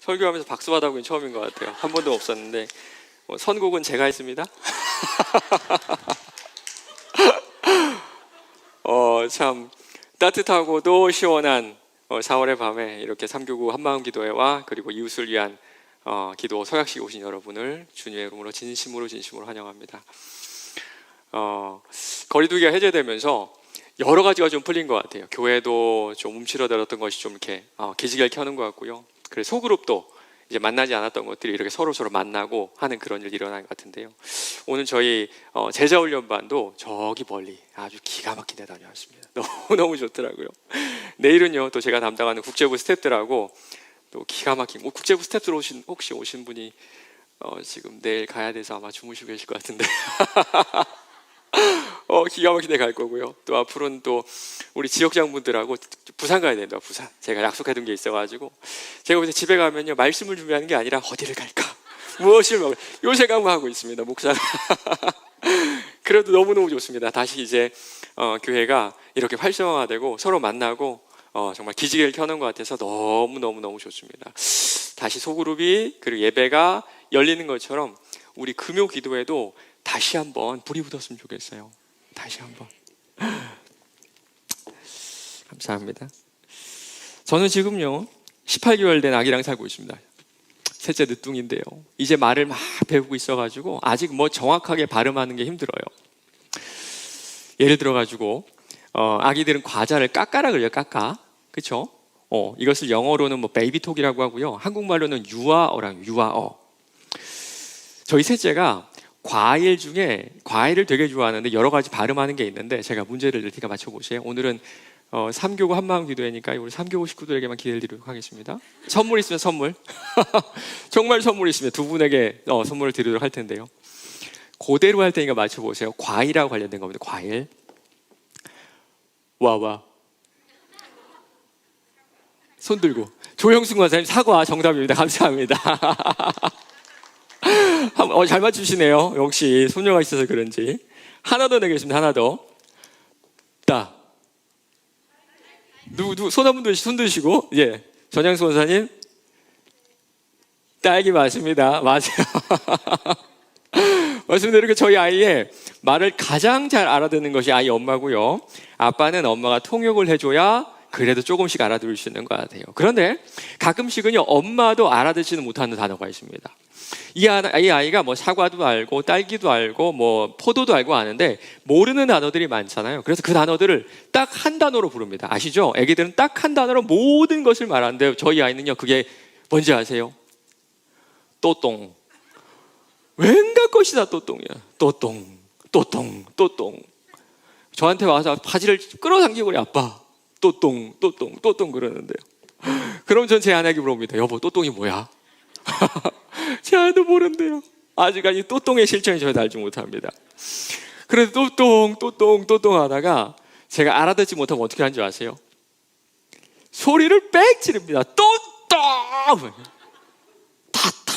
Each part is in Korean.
설교하면서 박수 받아본 처음인 것 같아요. 한 번도 없었는데 선곡은 제가 했습니다. 참 따뜻하고도 시원한 4월의 밤에 이렇게 삼교구 한마음 기도회와 그리고 이웃을 위한 기도 서약식에 오신 여러분을 주님의 이름으로 진심으로 환영합니다. 거리두기가 해제되면서 여러 가지가 좀 풀린 것 같아요. 교회도 좀 움츠러들었던 것이 좀 이렇게 기지개를 켜는 것 같고요. 그래서 소그룹도 이제 만나지 않았던 것들이 이렇게 서로 만나고 하는 그런 일이 일어난 것 같은데요. 오늘 저희 제자훈련반도 저기 멀리 아주 기가 막히게 다녀왔습니다. 너무 좋더라고요. 내일은요 또 제가 담당하는 국제부 스태프들하고 또 기가 막힌 국제부 스태프들 혹시 오신 분이 지금 내일 가야 돼서 아마 주무시고 계실 것 같은데 기가 막히게 갈 거고요. 또 앞으로는 또 우리 지역장분들하고 부산 가야 된다. 부산 제가 약속해둔 게 있어가지고 제가 이제 집에 가면요 말씀을 준비하는 게 아니라 어디를 갈까 무엇을 먹을 요 생각만 하고 있습니다. 목사가 그래도 너무너무 좋습니다. 다시 이제 교회가 이렇게 활성화되고 서로 만나고 정말 기지개를 켜는 것 같아서 너무 좋습니다. 다시 소그룹이 그리고 예배가 열리는 것처럼 우리 금요 기도에도 다시 한번 불이 붙었으면 좋겠어요. 다시 한번. 감사합니다. 저는 지금요 18개월 된 아기랑 살고 있습니다. 셋째 늦둥인데요. 이제 말을 막 배우고 있어가지고 아직 정확하게 발음하는 게 힘들어요. 예를 들어가지고 아기들은 과자를 까까라 그래요. 까까. 그렇죠? 이것을 영어로는 베이비톡이라고 하고요. 한국말로는 유아어랑 유아어. 저희 셋째가 과일 중에 과일을 되게 좋아하는데 여러 가지 발음하는 게 있는데 제가 문제를 낼 테니까 맞춰보세요. 오늘은 3교구 한마음 기도회니까 우리 3교구 식구들에게만 기회를 드리도록 하겠습니다. 선물 있으면 선물 정말 선물 있으면 두 분에게 선물을 드리도록 할 텐데요. 그대로 할 테니까 맞춰보세요. 과일하고 관련된 겁니다. 과일. 와와 손 들고 조영순 권사님 사과 정답입니다. 감사합니다. 잘 맞추시네요. 역시 소녀가 있어서 그런지. 하나 더 내겠습니다. 하나 더. 따. 누구 손 한 번 손 드시고. 예. 전양수 권사님. 딸기 맞습니다. 맞아요. 맞습니다. 이렇게 저희 아이의 말을 가장 잘 알아듣는 것이 아이 엄마고요. 아빠는 엄마가 통역을 해줘야 그래도 조금씩 알아들을 수 있는 것 같아요. 그런데 가끔씩은요 엄마도 알아듣지는 못하는 단어가 있습니다. 이 아이가 사과도 알고 딸기도 알고 포도도 알고 아는데 모르는 단어들이 많잖아요. 그래서 그 단어들을 딱 한 단어로 부릅니다. 아시죠? 애기들은 딱 한 단어로 모든 것을 말하는데 저희 아이는요 그게 뭔지 아세요? 또똥. 왠가 것이 다 또똥이야. 또똥. 저한테 와서 바지를 끌어당기고 그래. 아빠 또똥 그러는데요. 그럼 전 제 아내에게 물어봅니다. 여보 또똥이 뭐야? 제 아내도 모른대요. 아직까지 또똥의 실정이 저희도 알지 못합니다. 그래서 또똥 하다가 제가 알아듣지 못하면 어떻게 하는 줄 아세요? 소리를 빽 지릅니다. 또똥 타타.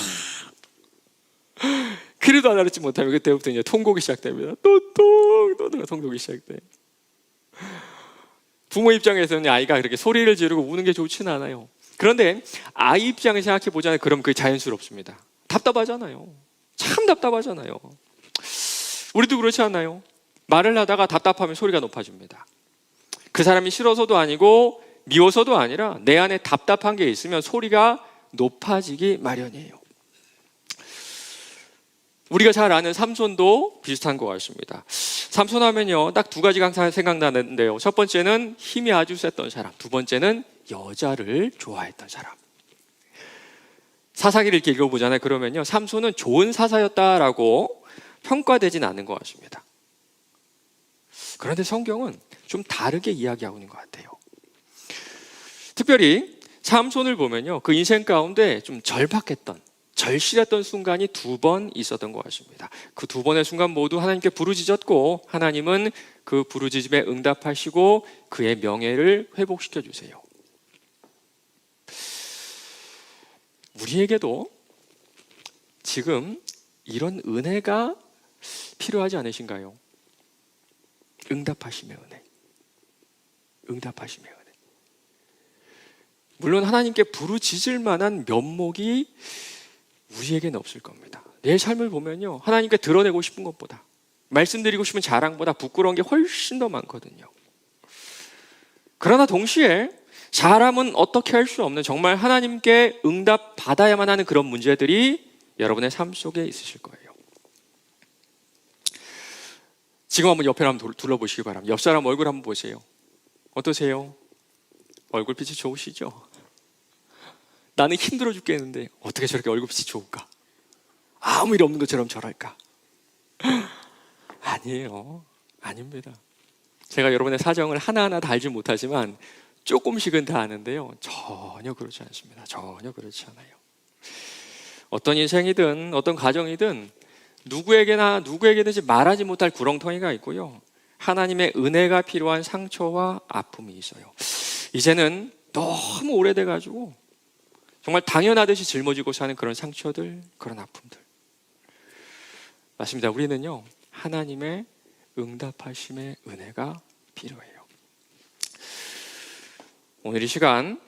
그래도 알아듣지 못하면 그때부터 이제 통곡이 시작됩니다. 또똥 통곡이 시작돼요. 부모 입장에서는 아이가 그렇게 소리를 지르고 우는 게 좋지는 않아요. 그런데 아이 입장을 생각해 보잖아요. 그럼 그게 자연스럽습니다. 답답하잖아요. 참 답답하잖아요. 우리도 그렇지 않나요? 말을 하다가 답답하면 소리가 높아집니다. 그 사람이 싫어서도 아니고 미워서도 아니라 내 안에 답답한 게 있으면 소리가 높아지기 마련이에요. 우리가 잘 아는 삼손도 비슷한 것 같습니다. 삼손 하면요 딱 두 가지가 항상 생각나는데요. 첫 번째는 힘이 아주 셌던 사람, 두 번째는 여자를 좋아했던 사람. 사사기를 이렇게 읽어보잖아요. 그러면요 삼손은 좋은 사사였다라고 평가되진 않는 것 같습니다. 그런데 성경은 좀 다르게 이야기하고 있는 것 같아요. 특별히 삼손을 보면요 그 인생 가운데 좀 절실했던 순간이 두 번 있었던 것 같습니다. 그 두 번의 순간 모두 하나님께 부르짖었고 하나님은 그 부르짖음에 응답하시고 그의 명예를 회복시켜 주세요. 우리에게도 지금 이런 은혜가 필요하지 않으신가요? 응답하심의 은혜. 물론 하나님께 부르짖을 만한 면목이 우리에게는 없을 겁니다. 내 삶을 보면요, 하나님께 드러내고 싶은 것보다, 말씀드리고 싶은 자랑보다 부끄러운 게 훨씬 더 많거든요. 그러나 동시에 사람은 어떻게 할 수 없는, 정말 하나님께 응답 받아야만 하는 그런 문제들이 여러분의 삶 속에 있으실 거예요. 지금 한번 옆에 한번 둘러보시기 바랍니다. 옆 사람 얼굴 한번 보세요. 어떠세요? 얼굴빛이 좋으시죠? 나는 힘들어 죽겠는데 어떻게 저렇게 얼굴빛이 좋을까? 아무 일 없는 것처럼 저럴까? 아니에요. 아닙니다. 제가 여러분의 사정을 하나하나 다 알지 못하지만 조금씩은 다 아는데요, 전혀 그렇지 않습니다. 전혀 그렇지 않아요. 어떤 인생이든 어떤 가정이든 누구에게든지 말하지 못할 구렁텅이가 있고요, 하나님의 은혜가 필요한 상처와 아픔이 있어요. 이제는 너무 오래돼 가지고 정말 당연하듯이 짊어지고 사는 그런 상처들, 그런 아픔들. 맞습니다. 우리는요, 하나님의 응답하심의 은혜가 필요해요. 오늘 이 시간,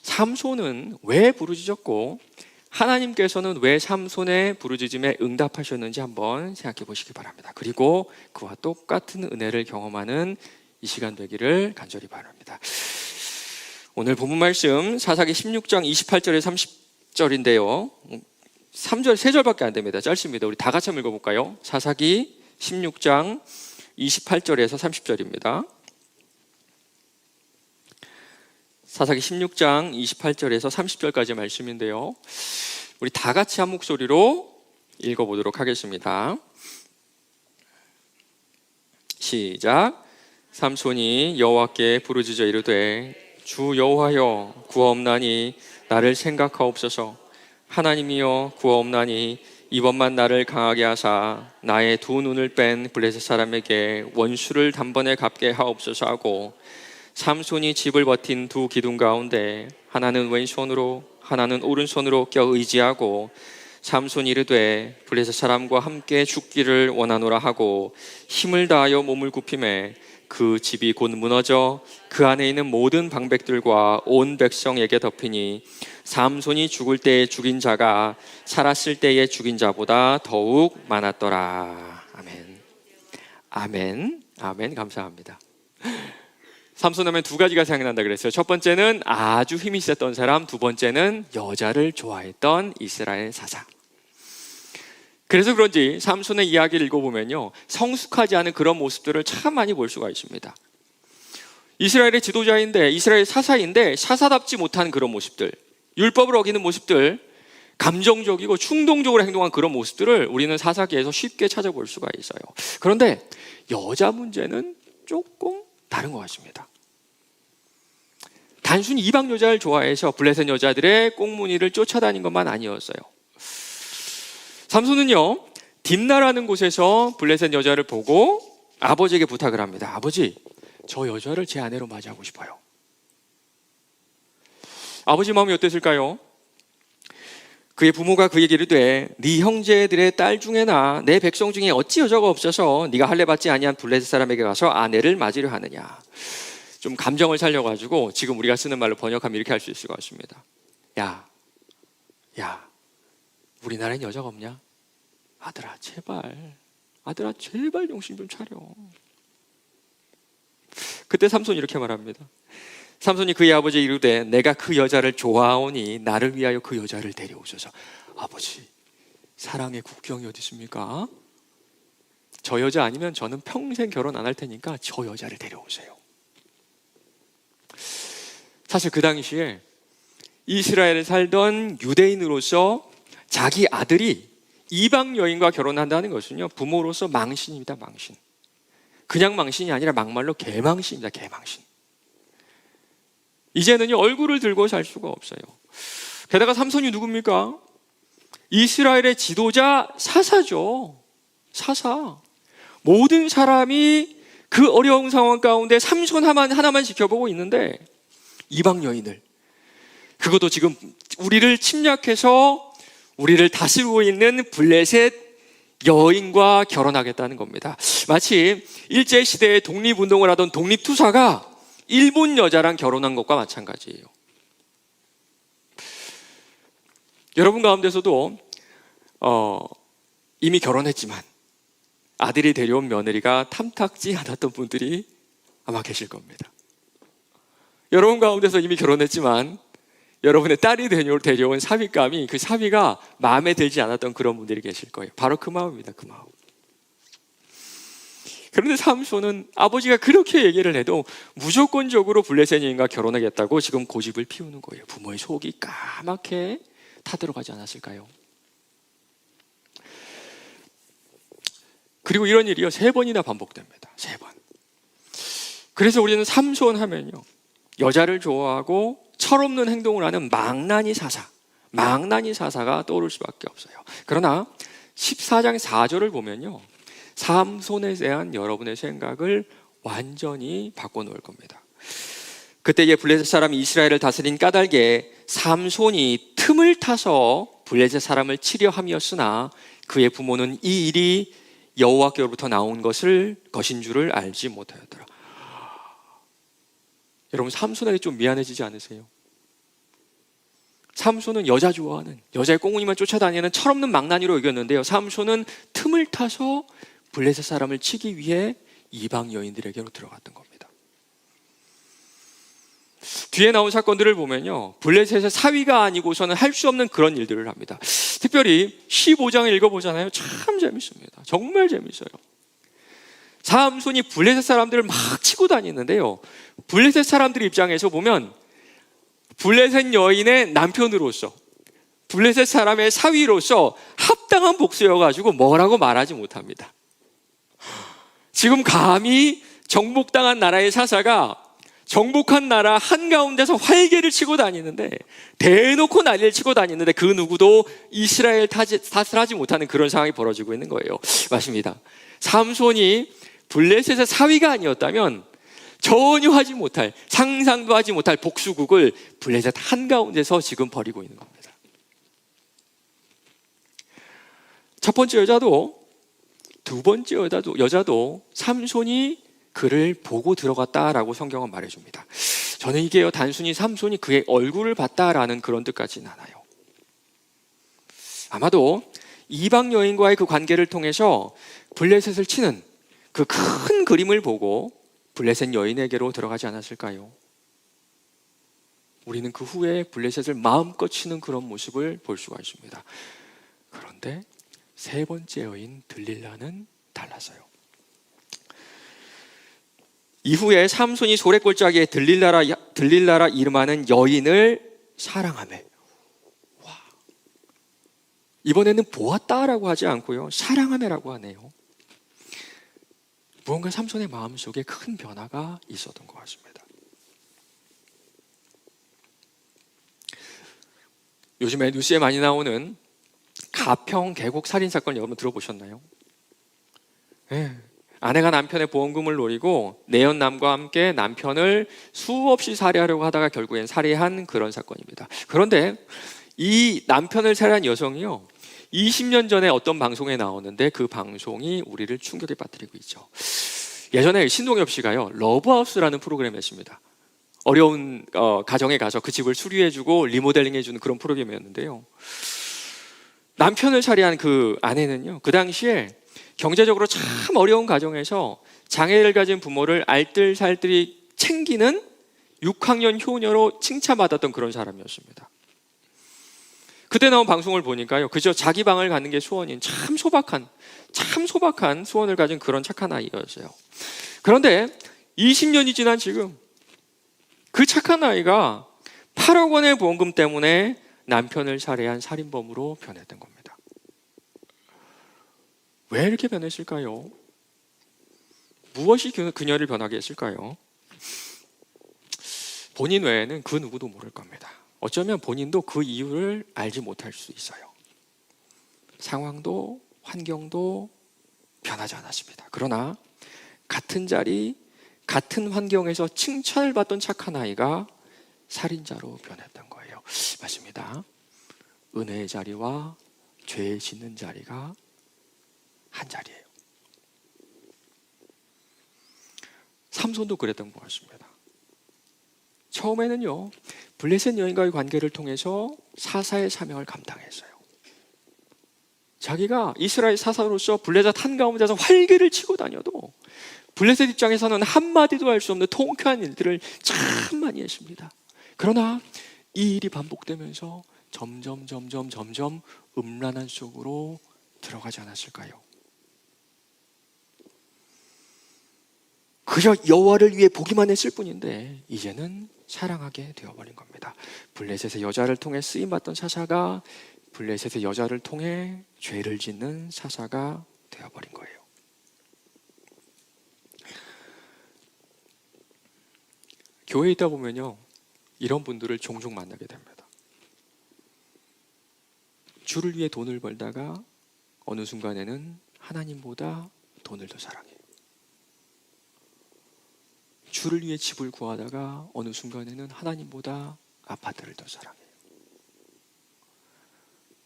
삼손은 왜 부르짖었고 하나님께서는 왜 삼손의 부르짖음에 응답하셨는지 한번 생각해 보시기 바랍니다. 그리고 그와 똑같은 은혜를 경험하는 이 시간 되기를 간절히 바랍니다. 오늘 본문 말씀 사사기 16장 28절에 30절인데요 3절, 3절밖에 안 됩니다. 짧습니다. 우리 다 같이 한번 읽어볼까요? 사사기 16장 28절에서 30절입니다. 사사기 16장 28절에서 30절까지 말씀인데요, 우리 다 같이 한 목소리로 읽어보도록 하겠습니다. 시작. 삼손이 여호와께 부르짖어 이르되 주 여호와여 구하옵나니 나를 생각하옵소서. 하나님이여 구하옵나니 이번만 나를 강하게 하사 나의 두 눈을 뺀 블레셋 사람에게 원수를 단번에 갚게 하옵소서 하고, 삼손이 집을 버틴 두 기둥 가운데 하나는 왼손으로 하나는 오른손으로 껴 의지하고, 삼손이 이르되 블레셋 사람과 함께 죽기를 원하노라 하고 힘을 다하여 몸을 굽히매 그 집이 곧 무너져 그 안에 있는 모든 방백들과 온 백성에게 덮이니 삼손이 죽을 때에 죽인 자가 살았을 때에 죽인 자보다 더욱 많았더라. 아멘. 아멘. 아멘. 감사합니다. 삼손 하면 두 가지가 생각난다 그랬어요. 첫 번째는 아주 힘이 셌던 사람, 두 번째는 여자를 좋아했던 이스라엘 사자. 그래서 그런지 삼손의 이야기를 읽어보면요, 성숙하지 않은 그런 모습들을 참 많이 볼 수가 있습니다. 이스라엘의 지도자인데, 이스라엘 사사인데 사사답지 못한 그런 모습들, 율법을 어기는 모습들, 감정적이고 충동적으로 행동한 그런 모습들을 우리는 사사기에서 쉽게 찾아볼 수가 있어요. 그런데 여자 문제는 조금 다른 것 같습니다. 단순히 이방 여자를 좋아해서 블레셋 여자들의 꽁무니를 쫓아다닌 것만 아니었어요. 삼손은요, 딥나라는 곳에서 블레셋 여자를 보고 아버지에게 부탁을 합니다. 아버지, 저 여자를 제 아내로 맞이하고 싶어요. 아버지 마음이 어땠을까요? 그의 부모가 그에게 이르되 네 형제들의 딸 중에나 내 백성 중에 어찌 여자가 없어서 네가 할례 받지 아니한 블레셋 사람에게 가서 아내를 맞으려 하느냐. 좀 감정을 살려가지고 지금 우리가 쓰는 말로 번역하면 이렇게 할 수 있을 것 같습니다. 야, 우리나라엔 여자가 없냐? 아들아 제발 정신 좀 차려. 그때 삼손이 이렇게 말합니다. 삼손이 그의 아버지에게 이르되 내가 그 여자를 좋아하오니 나를 위하여 그 여자를 데려오소서. 아버지, 사랑의 국경이 어디 있습니까? 저 여자 아니면 저는 평생 결혼 안 할 테니까 저 여자를 데려오세요. 사실 그 당시에 이스라엘에 살던 유대인으로서 자기 아들이 이방 여인과 결혼한다는 것은요, 부모로서 망신입니다. 망신. 그냥 망신이 아니라 막말로 개망신입니다. 개망신. 이제는요, 얼굴을 들고 살 수가 없어요. 게다가 삼손이 누굽니까? 이스라엘의 지도자 사사죠. 사사. 모든 사람이 그 어려운 상황 가운데 삼손 하나만 지켜보고 있는데 이방 여인을, 그것도 지금 우리를 침략해서 우리를 다스리고 있는 블레셋 여인과 결혼하겠다는 겁니다. 마치 일제시대에 독립운동을 하던 독립투사가 일본 여자랑 결혼한 것과 마찬가지예요. 여러분 가운데서도 이미 결혼했지만 아들이 데려온 며느리가 탐탁지 않았던 분들이 아마 계실 겁니다. 여러분 가운데서 이미 결혼했지만 여러분의 딸이 데려온 사위감이, 그 사위가 마음에 들지 않았던 그런 분들이 계실 거예요. 바로 그 마음입니다. 그 마음. 그런데 삼손은 아버지가 그렇게 얘기를 해도 무조건적으로 블레셋 여인과 결혼하겠다고 지금 고집을 피우는 거예요. 부모의 속이 까맣게 타들어가지 않았을까요? 그리고 이런 일이요, 3번이나 반복됩니다. 3번. 그래서 우리는 삼손 하면요, 여자를 좋아하고 철없는 행동을 하는 망나니 사사가 떠오를 수밖에 없어요. 그러나 14장 4절을 보면요, 삼손에 대한 여러분의 생각을 완전히 바꿔놓을 겁니다. 그때에 블레셋 사람이 이스라엘을 다스린 까닭에 삼손이 틈을 타서 블레셋 사람을 치려 함이었으나 그의 부모는 이 일이 여호와께로부터 나온 것인 줄을 알지 못하였더라. 여러분, 삼손에게 좀 미안해지지 않으세요? 삼손은 여자 좋아하는, 여자의 꽁무니만 쫓아다니는 철없는 망나니로 여겼는데요, 삼손은 틈을 타서 블레셋 사람을 치기 위해 이방 여인들에게로 들어갔던 겁니다. 뒤에 나온 사건들을 보면요, 블레셋의 사위가 아니고서는 할 수 없는 그런 일들을 합니다. 특별히 15장을 읽어보잖아요. 참 재밌습니다. 정말 재밌어요. 삼손이 블레셋 사람들을 막 치고 다니는데요, 블레셋 사람들 입장에서 보면 블레셋 여인의 남편으로서, 블레셋 사람의 사위로서 합당한 복수여가지고 뭐라고 말하지 못합니다. 지금 감히 정복당한 나라의 사사가 정복한 나라 한가운데서 활개를 치고 다니는데, 대놓고 난리를 치고 다니는데 그 누구도 이스라엘 탓을 하지 못하는 그런 상황이 벌어지고 있는 거예요. 맞습니다. 삼손이 블레셋의 사위가 아니었다면 전혀 하지 못할, 상상도 하지 못할 복수국을 블레셋 한가운데서 지금 벌이고 있는 겁니다. 첫 번째 여자도 두 번째 여자도 삼손이 그를 보고 들어갔다라고 성경은 말해줍니다. 저는 이게요, 단순히 삼손이 그의 얼굴을 봤다라는 그런 뜻 같지는 않아요. 아마도 이방 여인과의 그 관계를 통해서 블레셋을 치는 그 큰 그림을 보고 블레셋 여인에게로 들어가지 않았을까요? 우리는 그 후에 블레셋을 마음껏 치는 그런 모습을 볼 수가 있습니다. 그런데 3번째 여인 들릴라는 달라서요. 이후에 삼손이 소래골짜기에 들릴라라 이름하는 여인을 사랑하며, 이번에는 보았다라고 하지 않고요, 사랑하며라고 하네요. 무언가 삼손의 마음속에 큰 변화가 있었던 것 같습니다. 요즘에 뉴스에 많이 나오는 가평 계곡 살인 사건 여러분 들어보셨나요? 네. 아내가 남편의 보험금을 노리고 내연남과 함께 남편을 수없이 살해하려고 하다가 결국엔 살해한 그런 사건입니다. 그런데 이 남편을 살해한 여성이요, 20년 전에 어떤 방송에 나오는데 그 방송이 우리를 충격에 빠뜨리고 있죠. 예전에 신동엽 씨가요, 러브하우스라는 프로그램을 했습니다. 어려운 가정에 가서 그 집을 수리해주고 리모델링해주는 그런 프로그램이었는데요, 남편을 살해한 그 아내는요, 그 당시에 경제적으로 참 어려운 가정에서 장애를 가진 부모를 알뜰살뜰히 챙기는 6학년 효녀로 칭찬받았던 그런 사람이었습니다. 그때 나온 방송을 보니까요, 그저 자기 방을 갖는 게 소원인 참 소박한 소원을 가진 그런 착한 아이였어요. 그런데 20년이 지난 지금 그 착한 아이가 8억 원의 보험금 때문에 남편을 살해한 살인범으로 변했던 겁니다. 왜 이렇게 변했을까요? 무엇이 그녀를 변하게 했을까요? 본인 외에는 그 누구도 모를 겁니다. 어쩌면 본인도 그 이유를 알지 못할 수 있어요. 상황도 환경도 변하지 않았습니다. 그러나 같은 자리, 같은 환경에서 칭찬을 받던 착한 아이가 살인자로 변했던 거예요. 맞습니다. 은혜의 자리와 죄의 짓는 자리가 한 자리예요. 삼손도 그랬던 것 같습니다. 처음에는요, 블레셋 여인과의 관계를 통해서 사사의 사명을 감당했어요. 자기가 이스라엘 사사로서 블레셋 한가운데서 활개를 치고 다녀도 블레셋 입장에서는 한마디도 할 수 없는 통쾌한 일들을 참 많이 했습니다. 그러나 이 일이 반복되면서 점점 음란한 속으로 들어가지 않았을까요? 그저 여호와를 위해 보기만 했을 뿐인데 이제는 사랑하게 되어버린 겁니다. 블레셋의 여자를 통해 쓰임받던 사사가 블레셋의 여자를 통해 죄를 짓는 사사가 되어버린 거예요. 교회에 있다 보면요, 이런 분들을 종종 만나게 됩니다. 주를 위해 돈을 벌다가 어느 순간에는 하나님보다 돈을 더 사랑해요. 주를 위해 집을 구하다가 어느 순간에는 하나님보다 아파트를 더 사랑해요.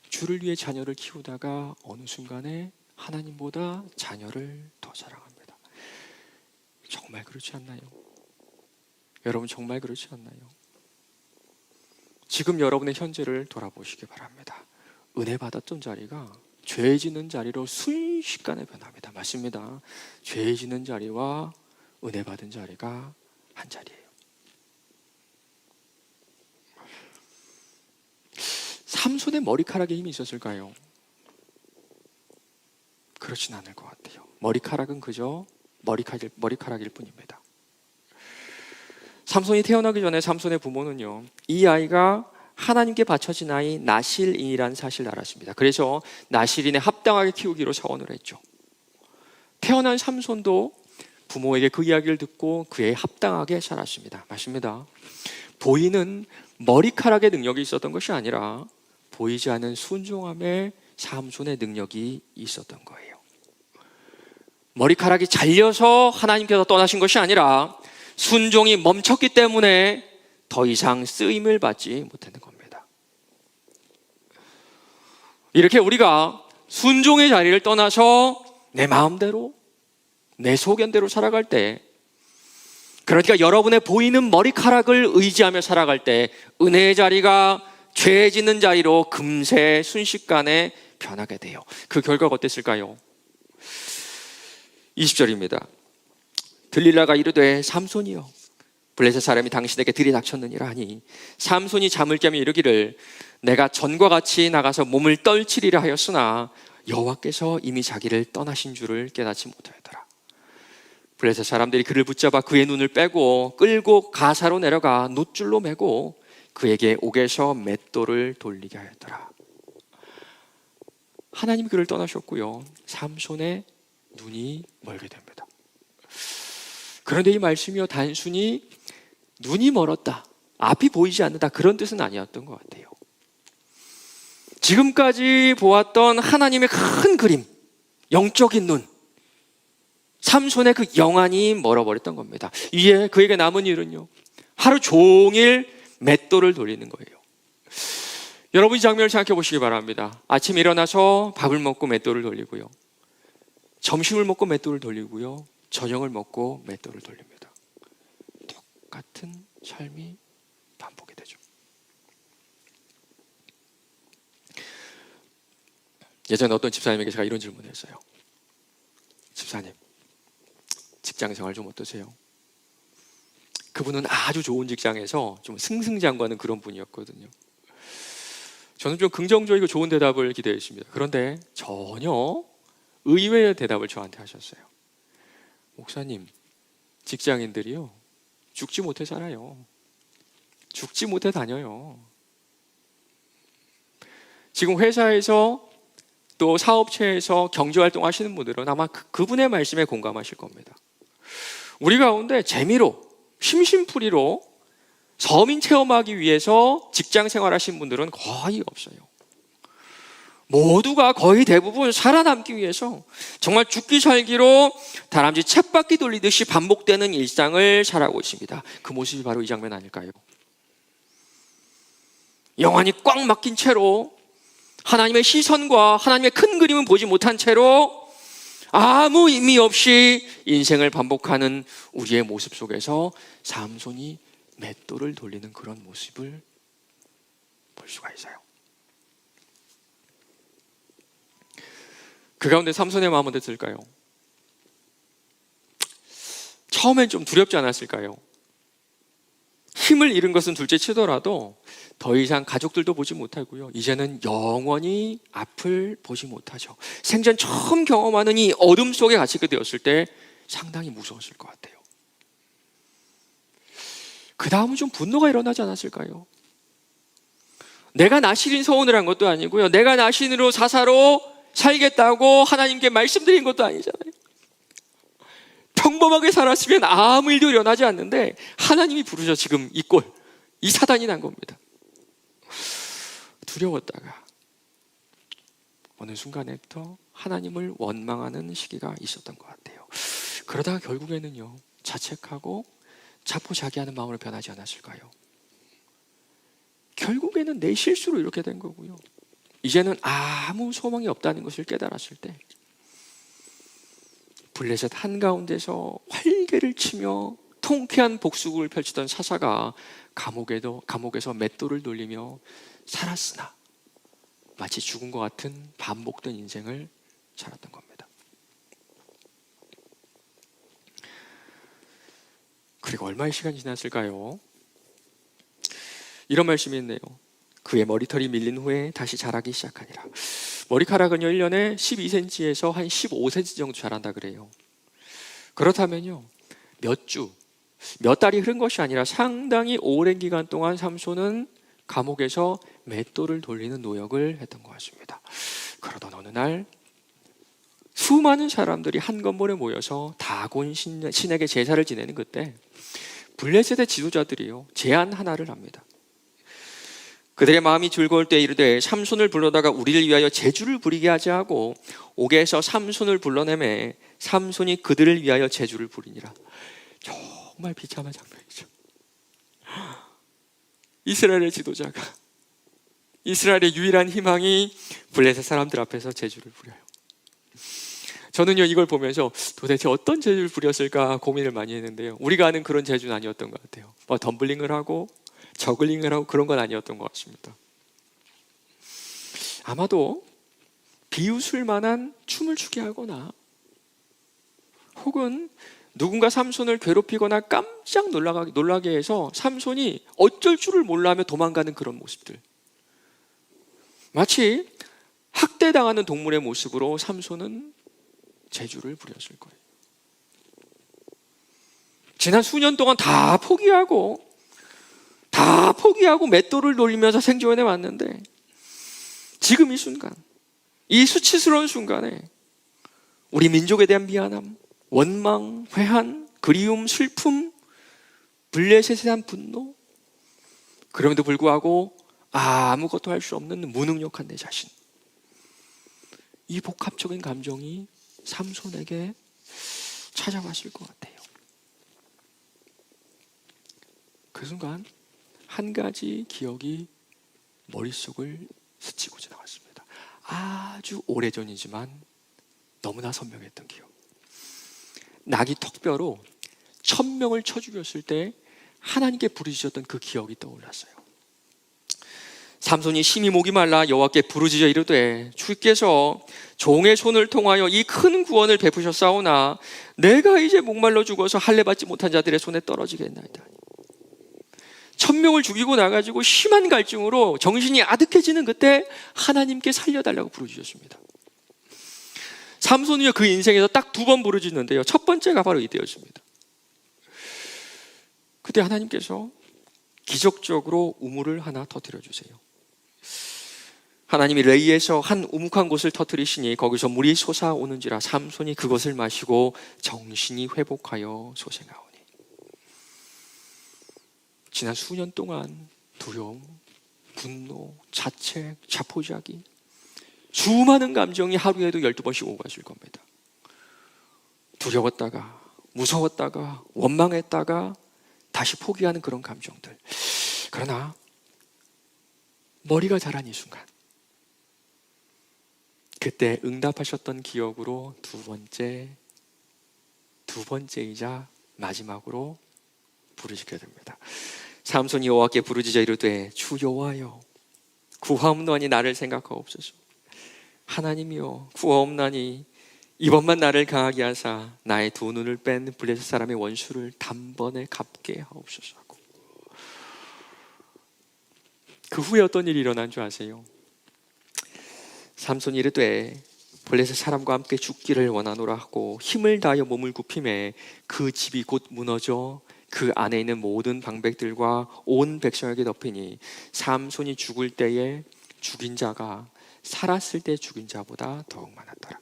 주를 위해 자녀를 키우다가 어느 순간에 하나님보다 자녀를 더 사랑합니다. 정말 그렇지 않나요? 여러분, 정말 그렇지 않나요? 지금 여러분의 현재를 돌아보시기 바랍니다. 은혜 받았던 자리가 죄 짓는 자리로 순식간에 변합니다. 맞습니다. 죄 짓는 자리와 은혜 받은 자리가 한 자리예요. 삼손의 머리카락에 힘이 있었을까요? 그렇진 않을 것 같아요. 머리카락은 그저 머리카락일 뿐입니다. 삼손이 태어나기 전에 삼손의 부모는요, 이 아이가 하나님께 바쳐진 아이 나실인이라는 사실을 알았습니다. 그래서 나실인에 합당하게 키우기로 서원을 했죠. 태어난 삼손도 부모에게 그 이야기를 듣고 그에 합당하게 살았습니다. 맞습니다. 보이는 머리카락의 능력이 있었던 것이 아니라 보이지 않는 순종함의 삼손의 능력이 있었던 거예요. 머리카락이 잘려서 하나님께서 떠나신 것이 아니라 순종이 멈췄기 때문에 더 이상 쓰임을 받지 못하는 겁니다. 이렇게 우리가 순종의 자리를 떠나서 내 마음대로, 내 소견대로 살아갈 때, 그러니까 여러분의 보이는 머리카락을 의지하며 살아갈 때 은혜의 자리가 죄 짓는 자리로 금세 순식간에 변하게 돼요. 그 결과가 어땠을까요? 20절입니다. 들릴라가 이르되 삼손이여 블레셋 사람이 당신에게 들이닥쳤느니라 하니 삼손이 잠을 깨며 이르기를 내가 전과 같이 나가서 몸을 떨치리라 하였으나 여호와께서 이미 자기를 떠나신 줄을 깨닫지 못하였더라. 블레셋 사람들이 그를 붙잡아 그의 눈을 빼고 끌고 가사로 내려가 놋줄로 매고 그에게 옥에서 맷돌을 돌리게 하였더라. 하나님이 그를 떠나셨고요, 삼손의 눈이 멀게 됩니다. 그런데 이 말씀이요, 단순히 눈이 멀었다, 앞이 보이지 않는다, 그런 뜻은 아니었던 것 같아요. 지금까지 보았던 하나님의 큰 그림, 영적인 눈, 삼손의 그 영안이 멀어버렸던 겁니다. 이에 그에게 남은 일은요, 하루 종일 맷돌을 돌리는 거예요. 여러분, 이 장면을 생각해 보시기 바랍니다. 아침에 일어나서 밥을 먹고 맷돌을 돌리고요, 점심을 먹고 맷돌을 돌리고요, 저녁을 먹고 맷돌을 돌립니다. 똑같은 삶이 반복이 되죠. 예전에 어떤 집사님에게 제가 이런 질문을 했어요. 집사님, 직장 생활 좀 어떠세요? 그분은 아주 좋은 직장에서 좀 승승장구하는 그런 분이었거든요. 저는 좀 긍정적이고 좋은 대답을 기대했습니다. 그런데 전혀 의외의 대답을 저한테 하셨어요. 목사님, 직장인들이요, 죽지 못해 살아요. 죽지 못해 다녀요. 지금 회사에서 또 사업체에서 경제활동 하시는 분들은 아마 그분의 말씀에 공감하실 겁니다. 우리 가운데 재미로, 심심풀이로 서민 체험하기 위해서 직장 생활하신 분들은 거의 없어요. 모두가 거의 대부분 살아남기 위해서 정말 죽기 살기로 다람쥐 쳇바퀴 돌리듯이 반복되는 일상을 살아가고 있습니다. 그 모습이 바로 이 장면 아닐까요? 영안이 꽉 막힌 채로 하나님의 시선과 하나님의 큰 그림은 보지 못한 채로 아무 의미 없이 인생을 반복하는 우리의 모습 속에서 삼손이 맷돌을 돌리는 그런 모습을 볼 수가 있어요. 그 가운데 삼손의 마음은 어땠을까요? 처음엔 좀 두렵지 않았을까요? 힘을 잃은 것은 둘째 치더라도 더 이상 가족들도 보지 못하고요, 이제는 영원히 앞을 보지 못하죠. 생전 처음 경험하는 이 어둠 속에 갇히게 되었을 때 상당히 무서웠을 것 같아요. 그 다음은 좀 분노가 일어나지 않았을까요? 내가 나신인 서원을 한 것도 아니고요, 내가 나신으로 사사로 살겠다고 하나님께 말씀드린 것도 아니잖아요. 평범하게 살았으면 아무 일도 일어나지 않는데 하나님이 부르셔 지금 이 꼴, 이 사단이 난 겁니다. 두려웠다가 어느 순간에부터 하나님을 원망하는 시기가 있었던 것 같아요. 그러다가 결국에는요, 자책하고 자포자기하는 마음으로 변하지 않았을까요? 결국에는 내 실수로 이렇게 된 거고요, 이제는 아무 소망이 없다는 것을 깨달았을 때 블레셋 한가운데서 활개를 치며 통쾌한 복수를 펼치던 사사가 감옥에서 맷돌을 돌리며 살았으나 마치 죽은 것 같은 반복된 인생을 살았던 겁니다. 그리고 얼마의 시간이 지났을까요? 이런 말씀이 있네요. 그의 머리털이 밀린 후에 다시 자라기 시작하니라. 머리카락은요 1년에 12cm에서 한 15cm 정도 자란다 그래요. 그렇다면요, 몇 주, 몇 달이 흐른 것이 아니라 상당히 오랜 기간 동안 삼손은 감옥에서 맷돌을 돌리는 노역을 했던 것 같습니다. 그러던 어느 날 수많은 사람들이 한건물에 모여서 다곤 신에게 제사를 지내는 그때 블레셋의 지도자들이요 제안 하나를 합니다. 그들의 마음이 즐거울 때 이르되 삼손을 불러다가 우리를 위하여 제주를 부리게 하지 하고 옥에서 삼손을 불러내매 삼손이 그들을 위하여 제주를 부리니라. 정말 비참한 장면이죠. 이스라엘의 지도자가, 이스라엘의 유일한 희망이 블레셋 사람들 앞에서 제주를 부려요. 저는요 이걸 보면서 도대체 어떤 제주를 부렸을까 고민을 많이 했는데요, 우리가 아는 그런 제주는 아니었던 것 같아요. 뭐 덤블링을 하고 저글링을 하고 그런 건 아니었던 것 같습니다. 아마도 비웃을 만한 춤을 추게 하거나 혹은 누군가 삼손을 괴롭히거나 깜짝 놀라게 해서 삼손이 어쩔 줄을 몰라 하며 도망가는 그런 모습들, 마치 학대당하는 동물의 모습으로 삼손은 제주를 부렸을 거예요. 지난 수년 동안 다 포기하고 맷돌을 돌리면서 생존해 왔는데 지금 이 순간, 이 수치스러운 순간에 우리 민족에 대한 미안함, 원망, 회한, 그리움, 슬픔, 블레셋에 대한 분노, 그럼에도 불구하고 아무것도 할 수 없는 무능력한 내 자신, 이 복합적인 감정이 삼손에게 찾아왔을 것 같아요. 그 순간 한 가지 기억이 머릿속을 스치고 지나갔습니다. 아주 오래전이지만 너무나 선명했던 기억. 나귀 턱뼈로 1000명을 쳐 죽였을 때 하나님께 부르짖었던 그 기억이 떠올랐어요. 삼손이 심히 목이 말라 여호와께 부르짖어 이르되 주께서 종의 손을 통하여 이 큰 구원을 베푸셨사오나 내가 이제 목말라 죽어서 할례 받지 못한 자들의 손에 떨어지겠나이다. 1000명을 죽이고 나가지고 심한 갈증으로 정신이 아득해지는 그때 하나님께 살려달라고 부르짖었습니다. 삼손이요 그 인생에서 딱 2번 부르짖는데요, 첫 번째가 바로 이때였습니다. 그때 하나님께서 기적적으로 우물을 하나 터뜨려 주세요. 하나님이 레이에서 한 우묵한 곳을 터뜨리시니 거기서 물이 솟아오는지라 삼손이 그것을 마시고 정신이 회복하여 소생하오니. 지난 수년 동안 두려움, 분노, 자책, 자포자기, 수많은 감정이 하루에도 12번씩 오고 가실 겁니다. 두려웠다가 무서웠다가 원망했다가 다시 포기하는 그런 감정들. 그러나 머리가 자란 이 순간, 그때 응답하셨던 기억으로 두 번째이자 마지막으로 부르짖게 됩니다. 삼손이 여호와께 부르짖어 이르되 주 여호와여 구하옵나니 나를 생각하옵소서. 하나님이여 구하옵나니 이번만 나를 강하게 하사 나의 두 눈을 뺀 블레셋 사람의 원수를 단번에 갚게 하옵소서 하고, 그 후에 어떤 일이 일어난 줄 아세요? 삼손이 이르되 블레셋 사람과 함께 죽기를 원하노라 하고 힘을 다하여 몸을 굽히매 그 집이 곧 무너져 그 안에 있는 모든 방백들과 온 백성에게 덮이니 삼손이 죽을 때에 죽인 자가 살았을 때 죽인 자보다 더욱 많았더라.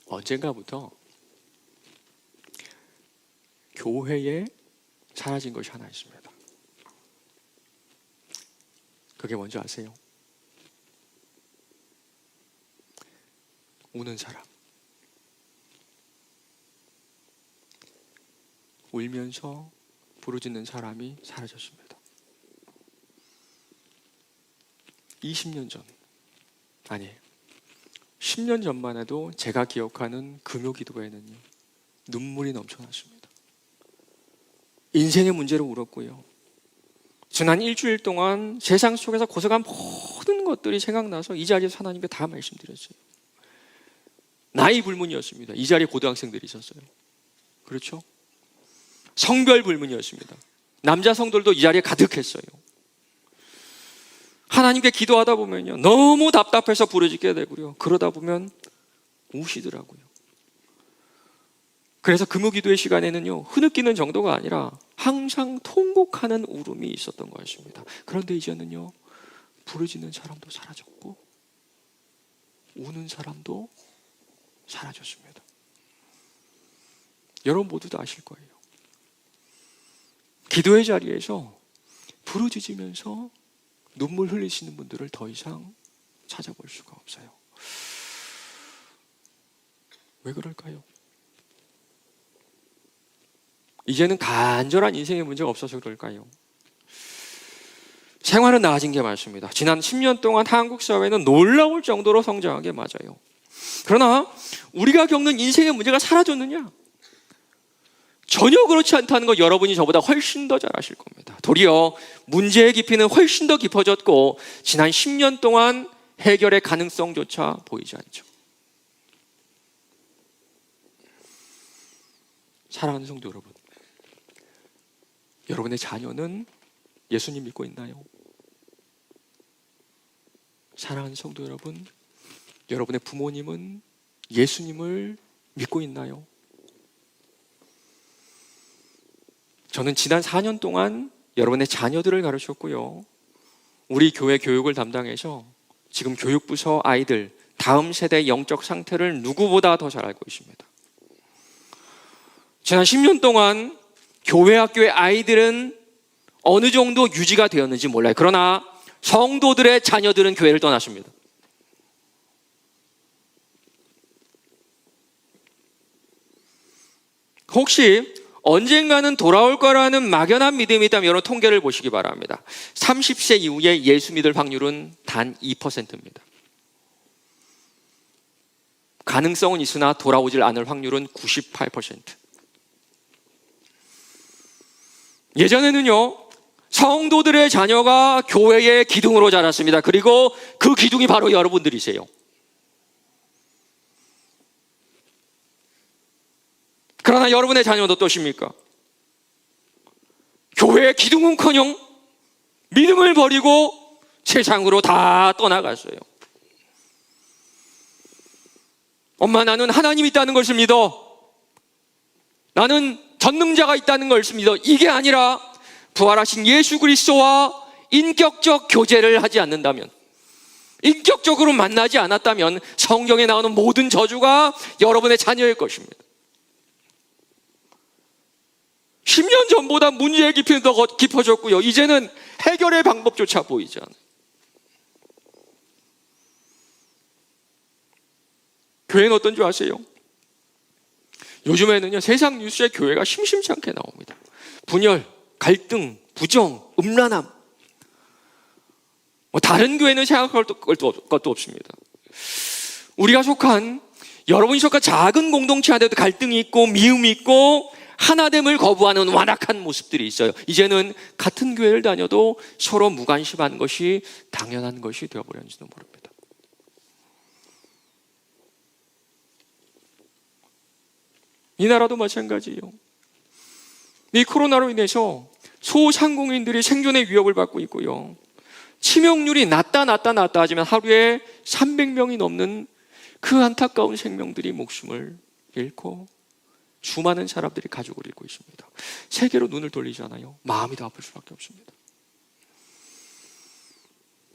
언젠가부터 교회에 사라진 것이 하나 있습니다. 그게 뭔지 아세요? 우는 사람. 울면서 부르짖는 사람이 사라졌습니다. 20년 전, 아니에요, 10년 전만 해도 제가 기억하는 금요기도회는요, 눈물이 넘쳐났습니다. 인생의 문제로 울었고요, 지난 일주일 동안 세상 속에서 고생한 모든 것들이 생각나서 이 자리에서 하나님께 다 말씀드렸어요. 나이 불문이었습니다. 이 자리에 고등학생들이 있었어요. 그렇죠? 성별 불문이었습니다. 남자 성들도 이 자리에 가득했어요. 하나님께 기도하다 보면요, 너무 답답해서 부르짖게 되고요, 그러다 보면 우시더라고요. 그래서 금요기도의 시간에는요, 흐느끼는 정도가 아니라 항상 통곡하는 울음이 있었던 것입니다. 그런데 이제는요, 부르짖는 사람도 사라졌고 우는 사람도 사라졌습니다. 여러분 모두도 아실 거예요. 기도의 자리에서 부르짖으면서 눈물 흘리시는 분들을 더 이상 찾아볼 수가 없어요. 왜 그럴까요? 이제는 간절한 인생의 문제가 없어서 그럴까요? 생활은 나아진 게 맞습니다. 지난 10년 동안 한국 사회는 놀라울 정도로 성장한 게 맞아요. 그러나 우리가 겪는 인생의 문제가 사라졌느냐? 전혀 그렇지 않다는 거 여러분이 저보다 훨씬 더 잘 아실 겁니다. 도리어 문제의 깊이는 훨씬 더 깊어졌고 지난 10년 동안 해결의 가능성조차 보이지 않죠. 사랑하는 성도 여러분, 여러분의 자녀는 예수님 믿고 있나요? 사랑하는 성도 여러분, 여러분의 부모님은 예수님을 믿고 있나요? 저는 지난 4년 동안 여러분의 자녀들을 가르쳤고요, 우리 교회 교육을 담당해서 지금 교육부서 아이들 다음 세대의 영적 상태를 누구보다 더 잘 알고 있습니다. 지난 10년 동안 교회 학교의 아이들은 어느 정도 유지가 되었는지 몰라요. 그러나 성도들의 자녀들은 교회를 떠났습니다. 혹시 언젠가는 돌아올 거라는 막연한 믿음이 있다면 여러분 통계를 보시기 바랍니다. 30세 이후에 예수 믿을 확률은 단 2%입니다. 가능성은 있으나 돌아오질 않을 확률은 98%. 예전에는요, 성도들의 자녀가 교회의 기둥으로 자랐습니다. 그리고 그 기둥이 바로 여러분들이세요. 그러나 여러분의 자녀는 어떠십니까? 교회의 기둥은커녕 믿음을 버리고 세상으로 다 떠나갔어요. 엄마, 나는 하나님 있다는 것을 믿어. 나는 전능자가 있다는 것을 믿어. 이게 아니라 부활하신 예수 그리스도와 인격적 교제를 하지 않는다면, 인격적으로 만나지 않았다면 성경에 나오는 모든 저주가 여러분의 자녀일 것입니다. 10년 전보다 문제의 깊이는 더 깊어졌고요, 이제는 해결의 방법조차 보이지 않아요. 교회는 어떤 줄 아세요? 요즘에는요, 세상 뉴스에 교회가 심심치 않게 나옵니다. 분열, 갈등, 부정, 음란함. 다른 교회는 생각할 것도 없습니다. 우리가 속한, 여러분이 속한 작은 공동체 안에도 갈등이 있고 미움이 있고 하나됨을 거부하는 완악한 모습들이 있어요. 이제는 같은 교회를 다녀도 서로 무관심한 것이 당연한 것이 되어버렸는지도 모릅니다. 이 나라도 마찬가지예요. 이 코로나로 인해서 소상공인들이 생존의 위협을 받고 있고요. 치명률이 낮다 하지만 하루에 300명이 넘는 그 안타까운 생명들이 목숨을 잃고 수많은 사람들이 가족을 잃고 있습니다. 세계로 눈을 돌리잖아요. 마음이 더 아플 수밖에 없습니다.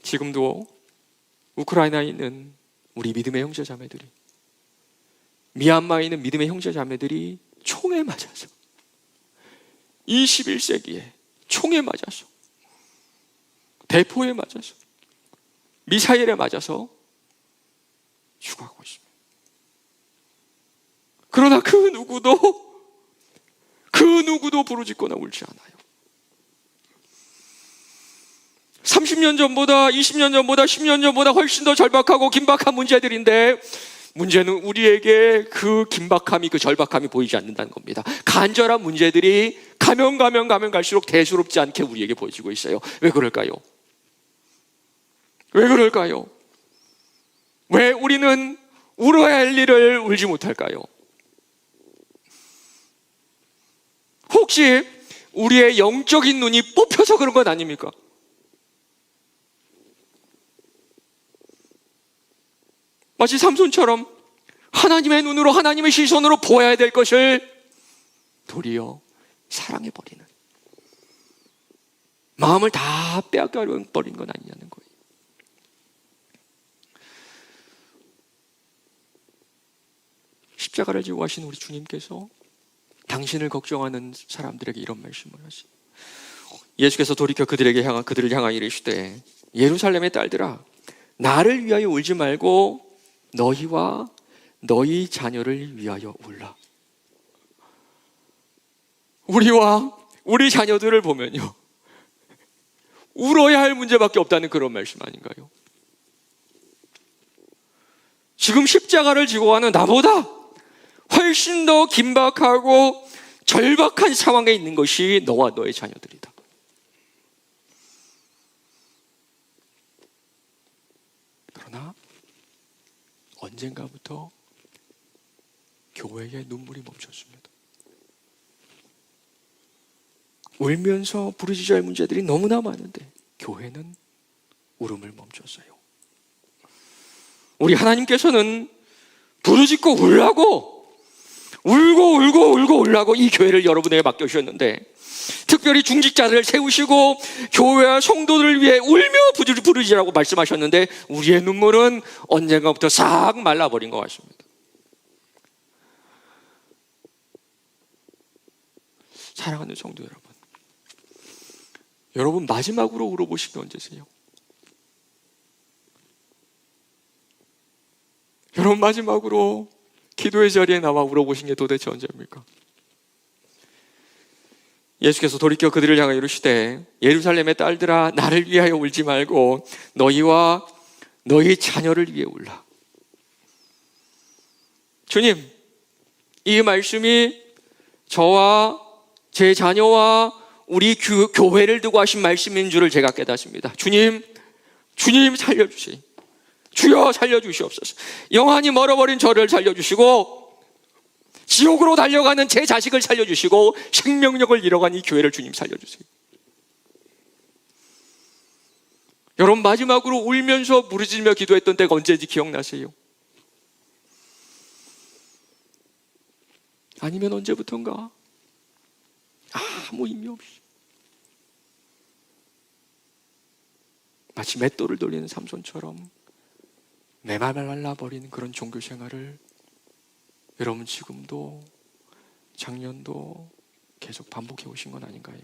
지금도 우크라이나에 있는 우리 믿음의 형제 자매들이, 미얀마에 있는 믿음의 형제 자매들이 총에 맞아서, 21세기에 총에 맞아서, 대포에 맞아서, 미사일에 맞아서 죽어가고 있습니다. 그러나 그 누구도 부르짖거나 울지 않아요. 30년 전보다, 20년 전보다, 10년 전보다 훨씬 더 절박하고 긴박한 문제들인데, 문제는 우리에게 그 긴박함이, 그 절박함이 보이지 않는다는 겁니다. 간절한 문제들이 가면 갈수록 대수롭지 않게 우리에게 보여지고 있어요. 왜 그럴까요? 왜 그럴까요? 왜 우리는 울어야 할 일을 울지 못할까요? 혹시 우리의 영적인 눈이 뽑혀서 그런 건 아닙니까? 마치 삼손처럼 하나님의 눈으로, 하나님의 시선으로 보아야 될 것을 도리어 사랑해버리는, 마음을 다 빼앗겨버린 건 아니냐는 거예요. 십자가를 지고 가신 우리 주님께서 당신을 걱정하는 사람들에게 이런 말씀을 하시죠. 예수께서 돌이켜 그들을 향하여 이르시되, 예루살렘의 딸들아, 나를 위하여 울지 말고 너희와 너희 자녀를 위하여 울라. 우리와 우리 자녀들을 보면요, 울어야 할 문제밖에 없다는 그런 말씀 아닌가요? 지금 십자가를 지고 가는 나보다 훨씬 더 긴박하고 절박한 상황에 있는 것이 너와 너의 자녀들이다. 그러나 언젠가부터 교회의 눈물이 멈췄습니다. 울면서 부르짖어야 할 문제들이 너무나 많은데 교회는 울음을 멈췄어요. 우리 하나님께서는 부르짖고 울고 울라고 이 교회를 여러분에게 맡겨주셨는데, 특별히 중직자들을 세우시고 교회와 성도들을 위해 울며 부르짖으라고 말씀하셨는데, 우리의 눈물은 언젠가부터 싹 말라버린 것 같습니다. 사랑하는 성도 여러분 마지막으로 울어보신 게 언제세요? 여러분 마지막으로 기도의 자리에 나와 울어보신 게 도대체 언제입니까? 예수께서 돌이켜 그들을 향하여 이르시되, 예루살렘의 딸들아, 나를 위하여 울지 말고 너희와 너희 자녀를 위해 울라. 주님, 이 말씀이 저와 제 자녀와 우리 교회를 두고 하신 말씀인 줄을 제가 깨닫습니다. 주님 살려주세요. 주여 살려주시옵소서. 영원히 멀어버린 저를 살려주시고, 지옥으로 달려가는 제 자식을 살려주시고, 생명력을 잃어간 이 교회를 주님 살려주세요. 여러분 마지막으로 울면서 부르짖으며 기도했던 때가 언제인지 기억나세요? 아니면 언제부턴가 아무 의미 없이 마치 맷돌을 돌리는 삼손처럼 메말라버린 그런 종교 생활을 여러분 지금도 작년도 계속 반복해 오신 건 아닌가요?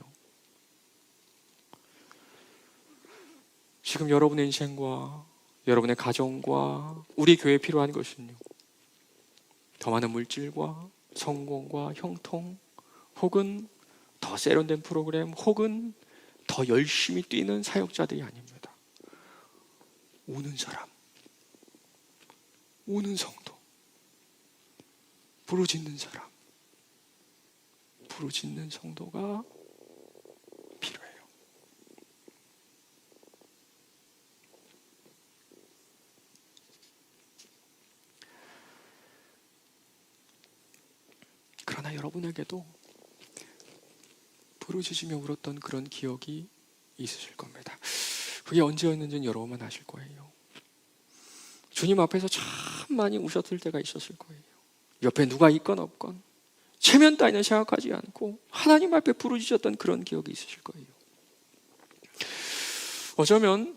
지금 여러분의 인생과 여러분의 가정과 우리 교회에 필요한 것은요, 더 많은 물질과 성공과 형통, 혹은 더 세련된 프로그램, 혹은 더 열심히 뛰는 사역자들이 아닙니다. 우는 사람, 우는 성도, 부르짖는 사람, 부르짖는 성도가 필요해요. 그러나 여러분에게도 부르짖으며 울었던 그런 기억이 있으실 겁니다. 그게 언제였는지는 여러분만 아실 거예요. 주님 앞에서 참 많이 우셨을 때가 있었을 거예요. 옆에 누가 있건 없건 체면 따위는 생각하지 않고 하나님 앞에 부르짖었던 그런 기억이 있으실 거예요. 어쩌면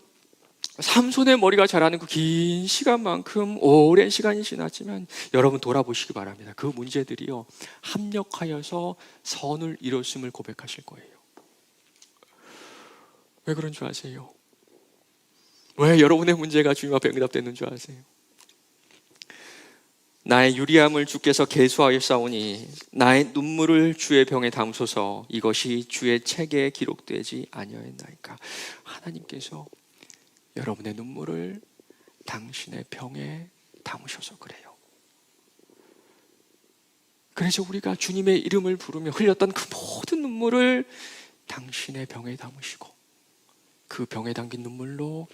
삼손의 머리가 자라는 그 긴 시간만큼 오랜 시간이 지났지만 여러분 돌아보시기 바랍니다. 그 문제들이요, 합력하여서 선을 이뤘음을 고백하실 거예요. 왜 그런 줄 아세요? 왜 여러분의 문제가 주님 앞에 응답되는 줄 아세요? 나의 유리함을 주께서 계수하였사오니 나의 눈물을 주의 병에 담소서. 이것이 주의 책에 기록되지 아니하였나이까. 하나님께서 여러분의 눈물을 당신의 병에 담으셔서 그래요. 그래서 우리가 주님의 이름을 부르며 흘렸던 그 모든 눈물을 당신의 병에 담으시고 그 병에 담긴 눈물로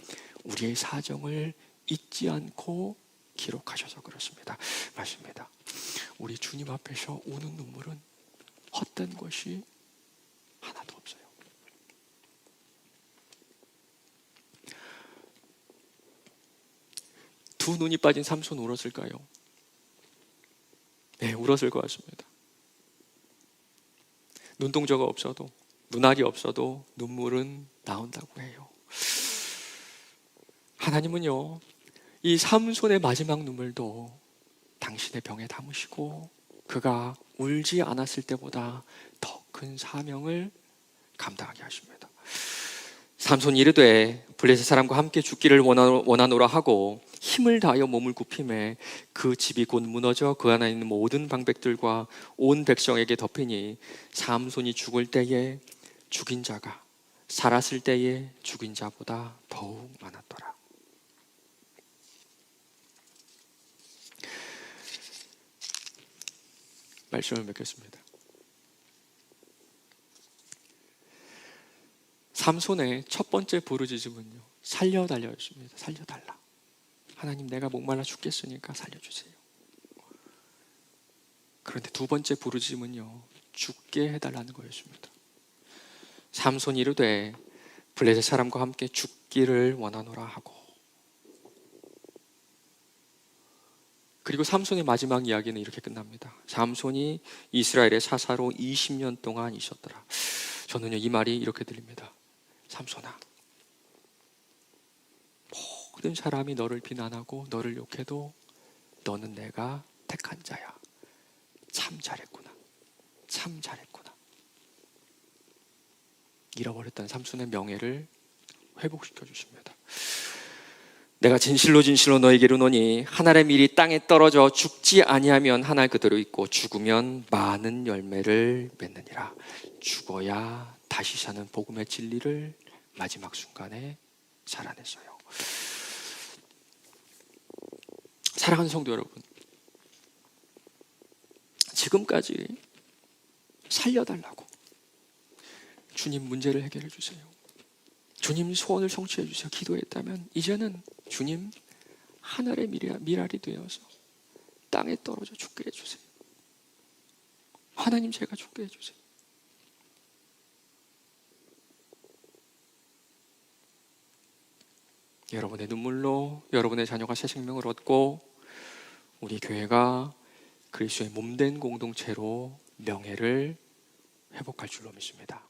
우리의 사정을 잊지 않고 기록하셔서 그렇습니다. 맞습니다. 우리 주님 앞에서 우는 눈물은 헛된 것이 하나도 없어요. 두 눈이 빠진 삼손 울었을까요? 네, 울었을 것 같습니다. 눈동자가 없어도, 눈알이 없어도 눈물은 나온다고 해요. 하나님은요, 이 삼손의 마지막 눈물도 당신의 병에 담으시고 그가 울지 않았을 때보다 더 큰 사명을 감당하게 하십니다. 삼손이 이르되 블레셋 사람과 함께 죽기를 원하노라 하고 힘을 다하여 몸을 굽히매 그 집이 곧 무너져 그 안에 있는 모든 방백들과 온 백성에게 덮이니 삼손이 죽을 때에 죽인 자가 살았을 때에 죽인 자보다 더욱 많았더라. 말씀을 맺겠습니다. 삼손의 첫 번째 부르짖음은요, 살려달라였습니다. 살려달라. 하나님, 내가 목말라 죽겠으니까 살려주세요. 그런데 두 번째 부르짖음은요, 죽게 해달라는 거였습니다. 삼손이 이르되 블레셋 사람과 함께 죽기를 원하노라 하고, 그리고 삼손의 마지막 이야기는 이렇게 끝납니다. 삼손이 이스라엘의 사사로 20년 동안 있었더라. 저는요, 이 말이 이렇게 들립니다. 삼손아, 모든 사람이 너를 비난하고 너를 욕해도 너는 내가 택한 자야. 참 잘했구나. 참 잘했구나. 잃어버렸던 삼손의 명예를 회복시켜 주십니다. 내가 진실로 진실로 너에게 이르노니 한 알의 밀이 땅에 떨어져 죽지 아니하면 한 알 그대로 있고 죽으면 많은 열매를 맺느니라. 죽어야 다시 사는 복음의 진리를 마지막 순간에 살아냈어요. 사랑하는 성도 여러분, 지금까지 살려달라고 주님 문제를 해결해 주세요, 주님 소원을 성취해 주세요 기도했다면 이제는 주님 하늘의 미랄이 되어서 땅에 떨어져 죽게 해주세요. 하나님, 제가 죽게 해주세요. 여러분의 눈물로 여러분의 자녀가 새 생명을 얻고 우리 교회가 그리스도의 몸된 공동체로 명예를 회복할 줄로 믿습니다.